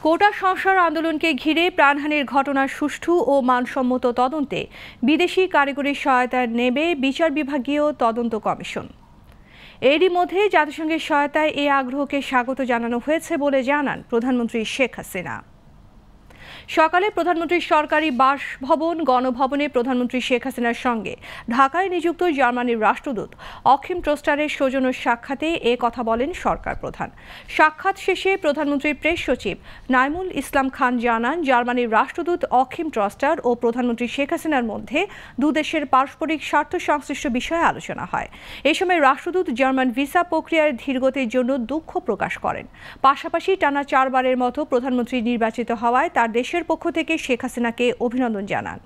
কোটা সংস্কার আন্দোলনকে ঘিরে প্রাণহানির ঘটনার সুষ্ঠু ও মানসম্মত তদন্তে বিদেশি কারিগরি সহায়তা নেবে বিচার বিভাগীয় তদন্ত কমিশন। এরই মধ্যে জাতিসংঘের সহায়তায় এই আগ্রহকে স্বাগত জানানো হয়েছে বলে জানান প্রধানমন্ত্রী শেখ হাসিনা। সকালে প্রধানমন্ত্রীর সরকারি বাসভবন গণভবনে প্রধানমন্ত্রী শেখ হাসিনার সঙ্গে ঢাকায় নিযুক্ত জার্মানির রাষ্ট্রদূত অখিম ট্রস্টারের সৌজন্য সাক্ষাতে এ কথা বলেন সরকার প্রধান। সাক্ষাৎ শেষে প্রধানমন্ত্রীর প্রেস সচিব নাইমুল ইসলাম খান জানান, জার্মানির রাষ্ট্রদূত অখিম ট্রস্টার ও প্রধানমন্ত্রী শেখ হাসিনার মধ্যে দুদেশের পারস্পরিক স্বার্থ সংশ্লিষ্ট বিষয়ে আলোচনা হয়। এ সময় রাষ্ট্রদূত জার্মান ভিসা প্রক্রিয়ার ধীরগতির জন্য দুঃখ প্রকাশ করেন। পাশাপাশি টানা 4বারের মতো প্রধানমন্ত্রী নির্বাচিত হওয়ায় তার দেশের পক্ষ থেকে শেখ হাসিনাকে অভিনন্দন জানান।